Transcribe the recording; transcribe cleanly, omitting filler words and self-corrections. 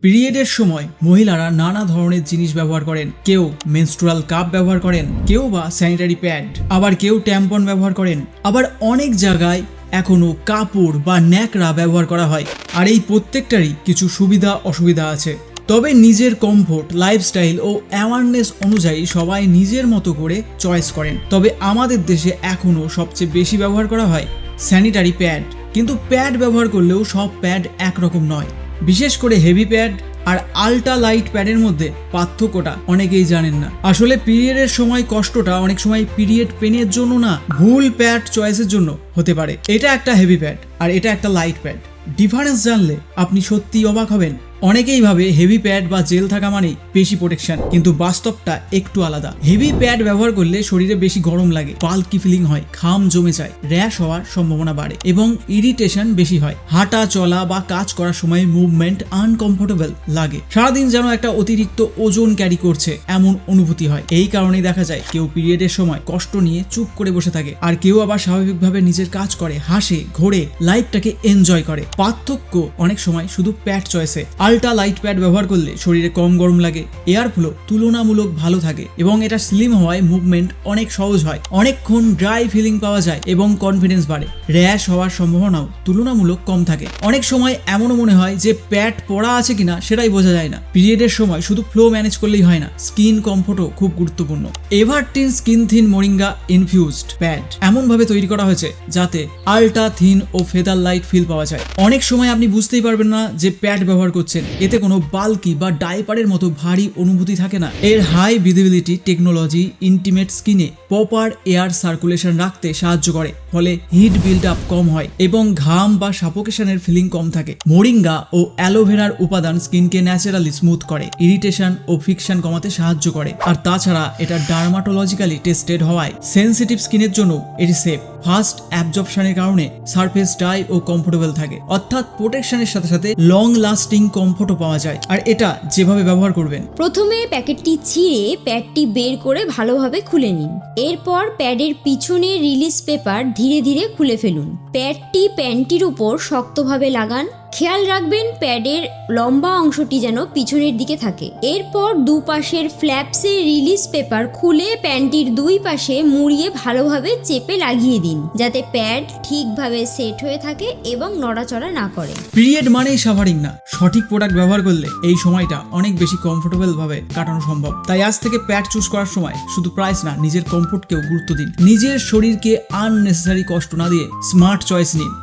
পিরিয়ডের সময় মহিলারা নানা ধরনের জিনিস ব্যবহার করেন। কেউ মেনস্ট্রুয়াল কাপ ব্যবহার করেন, কেউ বা স্যানিটারি প্যাড, আবার কেউ ট্যাম্পন ব্যবহার করেন, আবার অনেক জায়গায় এখনো কাপড় বা ন্যাকড়া ব্যবহার করা হয়। আর এই প্রত্যেকটারই কিছু সুবিধা অসুবিধা আছে। তবে নিজের কমফোর্ট, লাইফস্টাইল ও অ্যাওয়ারনেস অনুযায়ী সবাই নিজের মতো করে চয়েস করেন। তবে আমাদের দেশে এখনো সবচেয়ে বেশি ব্যবহার করা হয় স্যানিটারি প্যাড। কিন্তু প্যাড ব্যবহার করলেও সব প্যাড একরকম নয়। বিশেষ করে হেভি প্যাড আর আল্ট্রা লাইট প্যাডের মধ্যে পার্থক্যটা অনেকেই জানেন না। আসলে পিরিয়ডের সময় কষ্টটা অনেক সময় পিরিয়ড পেনের জন্য না, ভুল প্যাড চয়েসের জন্য হতে পারে। এটা একটা হেভি প্যাড আর এটা একটা লাইট প্যাড। ডিফারেন্স জানলে আপনি সত্যিই অবাক হবেন। অনেকেই ভাবে হেভি প্যাড বা জেল থাকা মানেই বেশি প্রোটেকশন, কিন্তু বাস্তবটা একটু আলাদা। হেভি প্যাড ব্যবহার করলে শরীরে বেশি গরম লাগে, বাল্কি ফিলিং হয়, ঘাম জমে যায়, র্যাশ হওয়ার সম্ভাবনা বাড়ে এবং ইরিটেশন বেশি হয়। হাঁটা চলা বা কাজ করার সময় মুভমেন্ট আনকমফোর্টেবল লাগে, সারাদিন যেন একটা অতিরিক্ত ওজন ক্যারি করছে এমন অনুভূতি হয়। এই কারণেই দেখা যায় কেউ পিরিয়ডের সময় কষ্ট নিয়ে চুপ করে বসে থাকে, আর কেউ আবার স্বাভাবিকভাবে নিজের কাজ করে, হাসে, ঘোরে, লাইফটাকে এনজয় করে। পার্থক্য অনেক সময় শুধু প্যাড চয়েসে। আল্ট্রা লাইট প্যাড ব্যবহার করলে শরীরে কম গরম লাগে, এয়ার ফ্লো তুলনামূলক ভালো থাকে এবং এটা স্লিম হওয়ায় মুভমেন্ট অনেক সহজ হয়, অনেকক্ষণ ড্রাই ফিলিং পাওয়া যায় এবং কনফিডেন্স বাড়ে। র্যাশ হওয়ার সম্ভাবনাও তুলনামূলক কম থাকে। অনেক সময় এমনও মনে হয় যে প্যাড পরা আছে কিনা সেটাই বোঝা যায় না। পিরিয়ডের সময় শুধু ফ্লো ম্যানেজ করলেই হয় না, স্কিন কমফোর্টও খুব গুরুত্বপূর্ণ। Everteen skin thin moringa infused pad এমন ভাবে তৈরি করা হয়েছে যাতে আল্ট্রা থিন ও ফেদার লাইট ফিল পাওয়া যায়। অনেক সময় আপনি বুঝতেই পারবেন না যে প্যাড ব্যবহার করছেন। এতে কোনো বাল্কি বা ডাইপারের মতো ভারী অনুভূতি থাকে না। এর হাই ভিজিবিলিটি টেকনোলজি ইন্টিমেট স্কিনে প্রপার এয়ার সার্কুলেশন রাখতে সাহায্য করে, ফলে হিট বিল্ড আপ কম হয় এবং ঘাম বা সাফোকেশনের ফিলিং কম থাকে। মোরিঙ্গা ও অ্যালোভেরার উপাদান স্কিনকে ন্যাচারালি স্মুথ করে, ইরিটেশন ও ফ্রিকশন কমাতে সাহায্য করে। আর তাছাড়া এটা ডার্মাটোলজিক্যালি টেস্টেড হওয়ায় সেনসিটিভ স্কিনের জন্য এটি সেফ। ফাস্ট অ্যাবজর্পশনের কারণে সারফেস ড্রাই ও কমফোর্টেবল থাকে, অর্থাৎ প্রোটেকশনের সাথে সাথে লং লাস্টিং কমফোর্টও পাওয়া যায়। আর এটা যেভাবে ব্যবহার করবেন, প্রথমে প্যাকেটটি ছিঁড়ে প্যাডটি বের করে ভালোভাবে খুলে নিন। এরপর প্যাডের পিছনে রিলিজ পেপার ধীরে ধীরে খুলে ফেলুন। প্যাডটি প্যান্টির উপর শক্তভাবে লাগান। খেয়াল রাখবেন প্যাডের লম্বা অংশটি যেন পিছনের দিকে থাকে। এরপর দুপাশের ফ্ল্যাপসে রিলিজ পেপার খুলে প্যান্টির দুই পাশে মুড়িয়ে ভালোভাবে চেপে লাগিয়ে দিন, যাতে প্যাড ঠিকভাবে সেট হয়ে থাকে এবং নড়াচড়া না করে। পিরিয়ড মানেই সাফারিং না, সঠিক প্রোডাক্ট ব্যবহার করলে এই সময়টা অনেক বেশি কমফোর্টেবল ভাবে কাটানো সম্ভব। তাই আজ থেকে প্যাড চুজ করার সময় শুধু প্রাইস না, নিজের কমফোর্টকেও গুরুত্ব দিন। নিজের শরীরকে আননেসেসারি কষ্ট না দিয়ে স্মার্ট চয়েস নিন।